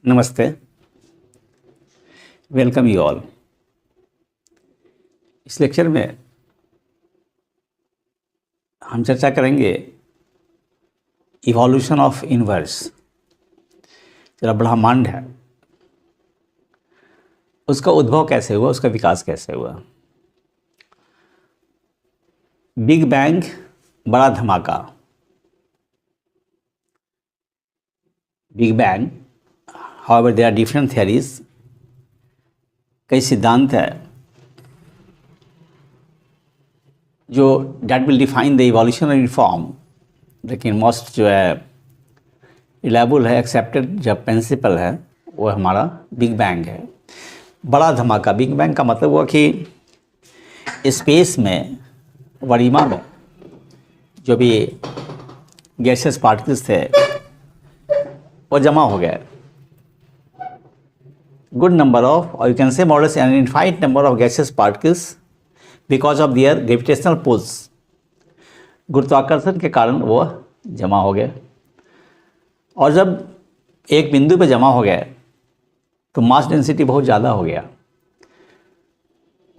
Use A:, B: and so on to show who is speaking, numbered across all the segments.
A: नमस्ते, welcome you all. इस lecture में हम चर्चा करेंगे इवोल्यूशन ऑफ यूनिवर्स। जो ब्रह्मांड है उसका उद्भव कैसे हुआ, उसका विकास कैसे हुआ। बिग बैंग, बड़ा धमाका। Big bang, however there are different theories, कई सिद्धांत है जो that will define the evolutionary form, लेकिन मोस्ट जो है रिलायबल है, एक्सेप्टेड जो प्रिंसिपल है वो हमारा बिग बैंग है। बड़ा धमाका, बिग बैंग का मतलब हुआ कि स्पेस में, वरीमा में जो भी गैसेस पार्टिकल्स थे वो जमा हो गए। Good number of, or you can say more or less an infinite number of gaseous particles because of their gravitational pulls, गुरुत्वाकर्षण के कारण वो जमा हो गए। और जब एक बिंदु पे जमा हो गए तो मास डेंसिटी बहुत ज़्यादा हो गया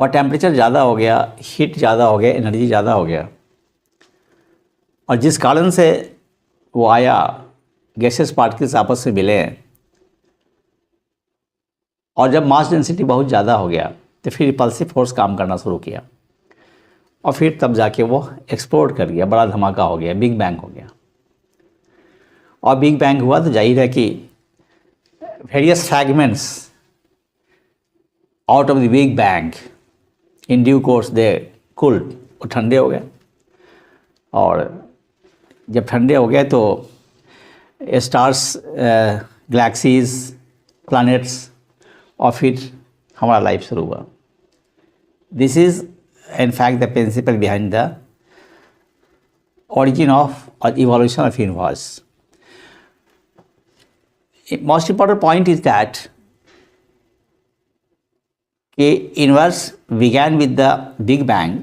A: और टेम्परेचर ज़्यादा हो गया, हीट ज़्यादा हो गया, एनर्जी ज़्यादा हो गया, और जिस कारण से वो आया, गैसेस पार्टिकल्स आपस में मिले, और जब मास डेंसिटी बहुत ज़्यादा हो गया तो फिर रिपल्सिव फोर्स काम करना शुरू किया और फिर तब जाके वो एक्सप्लोड कर गया, बड़ा धमाका हो गया, बिग बैंग हो गया। और बिग बैंग हुआ तो जाहिर है कि various fragments out of the big bang in due course they cooled, वो ठंडे हो गए, और जब ठंडे हो गए तो स्टार्स, गैलेक्सीज, प्लैनेट्स, और फिर हमारा लाइफ शुरू हुआ। This is in fact the principle behind the origin of or evolution of universe. Most important point is that the universe began with the Big Bang.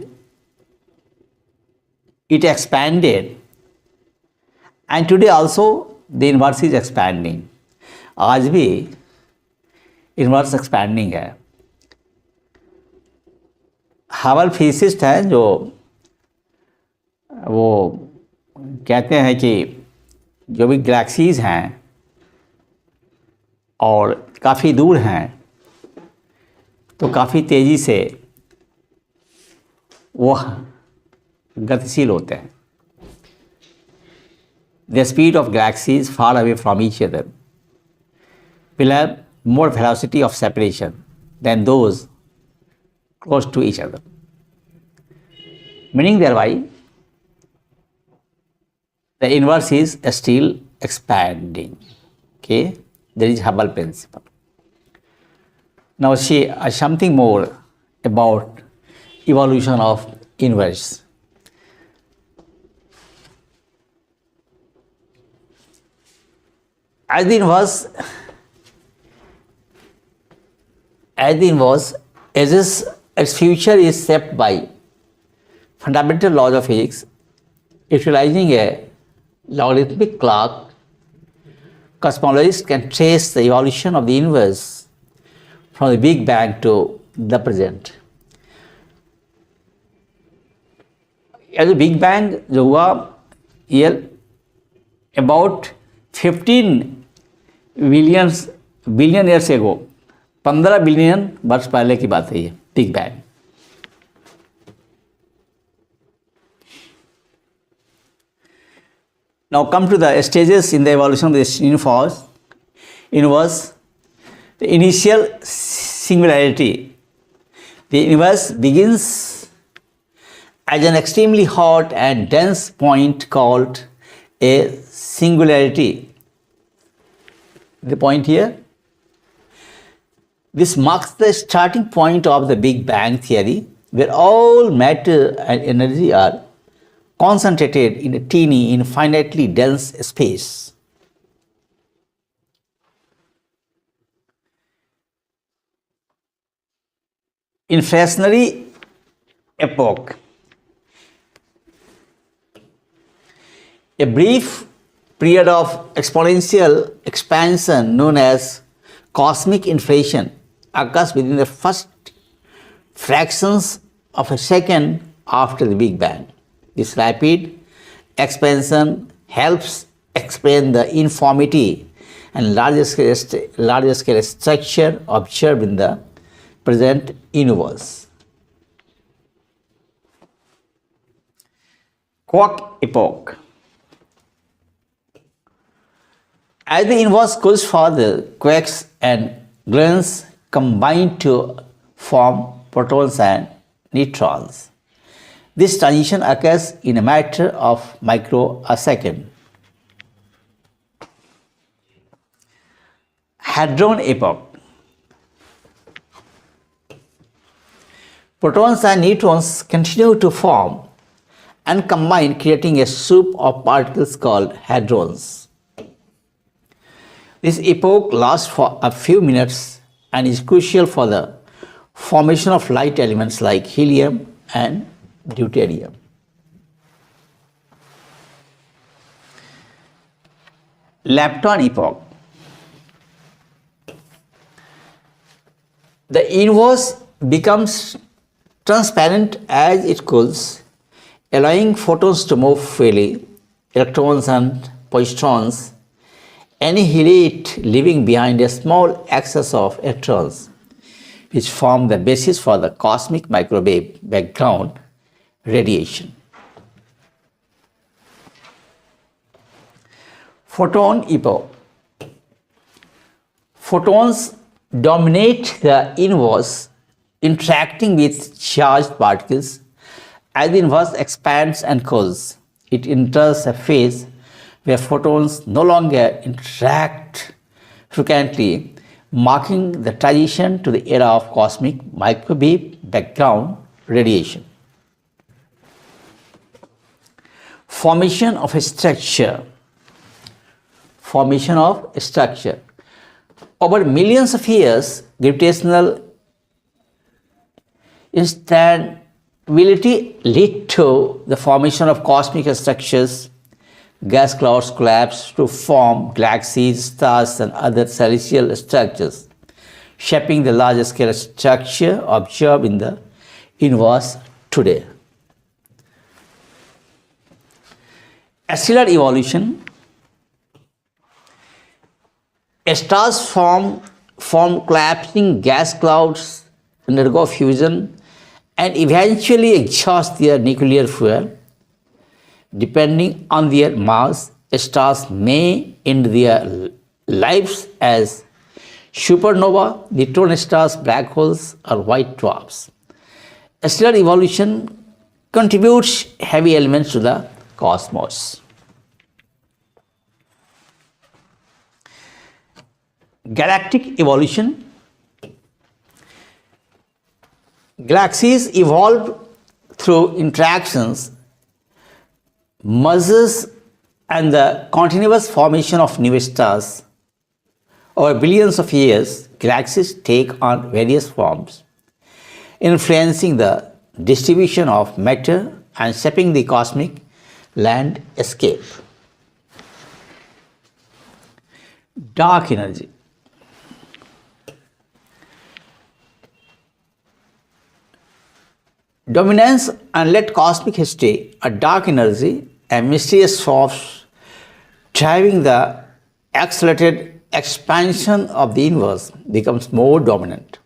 A: It expanded, and today also the universe is expanding. आज भी universe expanding है। Hubble physicist हैं जो वो कहते हैं कि जो भी गैलेक्सीज हैं और काफ़ी दूर हैं तो काफ़ी तेज़ी से वो गतिशील होते हैं। The speed of galaxies far away from each other will have more velocity of separation than those close to each other, meaning thereby the universe is still expanding. Okay, there is Hubble principle. Now see something more about evolution of universe. As the universe its future is shaped by fundamental laws of physics. Utilizing a logarithmic clock, cosmologists can trace the evolution of the universe from the Big Bang to the present. As a Big Bang जो हुआ ये about 15 billion years ago, 15 billion वर्ष पहले की बात है ये big bang. Now come to the stages in the evolution of this universe. The initial singularity. The universe begins as an extremely hot and dense point called a singularity. The point here. This marks the starting point of the Big Bang theory, where all matter and energy are concentrated in a teeny, infinitely dense space. Inflationary epoch. A brief period of exponential expansion known as cosmic inflation occurs within the first fractions of a second after the Big Bang. This rapid expansion helps explain the uniformity and larger scale structure observed in the present universe. Quark epoch. As the universe cools further, quarks and gluons combine to form protons and neutrons. This transition occurs in a matter of microsecond. Hadron epoch. Protons and neutrons continue to form and combine, creating a soup of particles called hadrons. This epoch lasts for a few minutes and is crucial for the formation of light elements like helium and deuterium. Lepton epoch. The universe becomes transparent as it cools, allowing photons to move freely. Electrons and positrons annihilate, leaving behind a small excess of electrons, which form the basis for the cosmic microwave background radiation. Photon epoch. Photons dominate the universe, interacting with charged particles. As the universe expands and cools, it enters a phase where photons no longer interact frequently, marking the transition to the era of cosmic microwave background radiation. Formation of a structure. Formation of a structure. Over millions of years, gravitational instability led to the formation of cosmic structures. Gas clouds collapse to form galaxies, stars, and other celestial structures, shaping the larger scale structure observed in the universe today. Stellar evolution. Stars form collapsing gas clouds, undergo fusion, and eventually exhaust their nuclear fuel. Depending on their mass, stars may end their lives as supernova, neutron stars, black holes, or white dwarfs. Stellar evolution contributes heavy elements to the cosmos. Galactic evolution. Galaxies evolved through interactions, mergers, and the continuous formation of new stars. Over billions of years, galaxies take on various forms, influencing the distribution of matter and shaping the cosmic landscape. Dark energy. Dominance and late cosmic history, a dark energy, a mysterious force driving the accelerated expansion of the universe, becomes more dominant.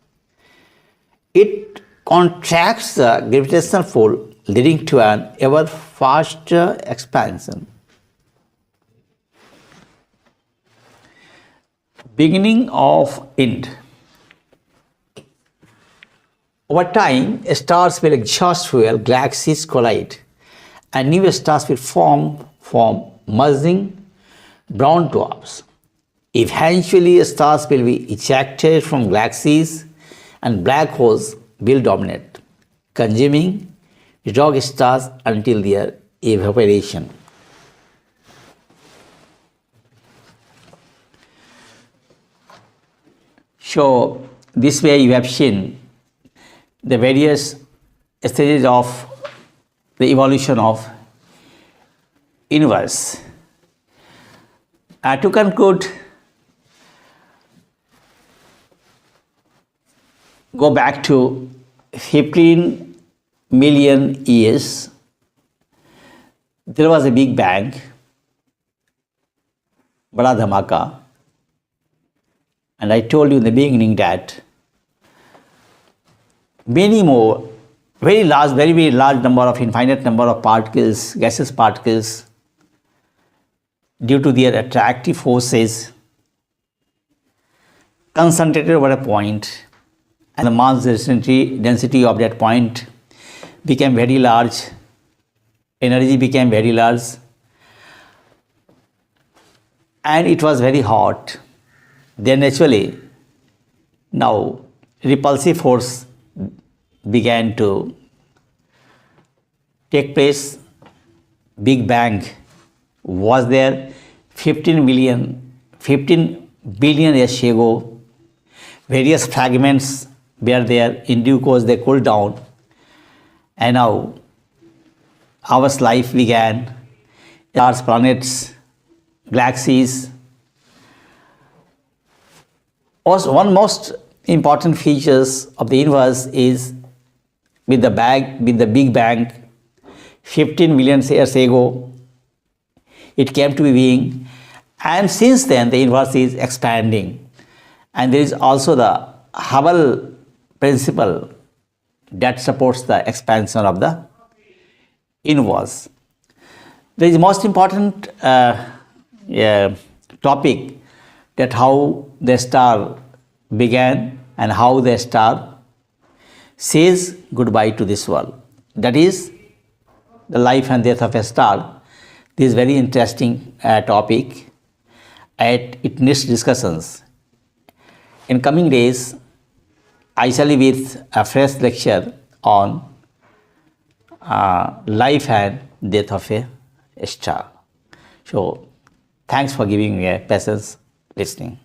A: It contracts the gravitational pull, leading to an ever faster expansion. Beginning of end. Over time, stars will exhaust fuel, galaxies collide, and new stars will form merging brown dwarfs. Eventually, stars will be ejected from galaxies and black holes will dominate, consuming rogue stars until their evaporation. So, this way you have seen the various stages of the evolution of universe. To conclude, go back to 15 million years. There was a big bang, Bada Dhamaka, and I told you in the beginning that many more, very large number of infinite number of particles, gaseous particles, due to their attractive forces, concentrated over a point, and the mass density of that point became very large, energy became very large, and it was very hot. Then naturally, now repulsive force began to take place. Big Bang was there 15 billion years ago. Various fragments were there. In due course, they cooled down, and now our life began. Stars, planets, galaxies. Also, one most important features of the universe is with the Big Bang, 15 million years ago, it came to being, and since then the universe is expanding. And there is also the Hubble principle that supports the expansion of the universe. There is most important topic, that how the star began and how the star says goodbye to this world. That is the life and death of a star. This is very interesting topic. It needs discussions. In coming days, I shall be with a fresh lecture on life and death of a star. So, thanks for giving me a patience listening.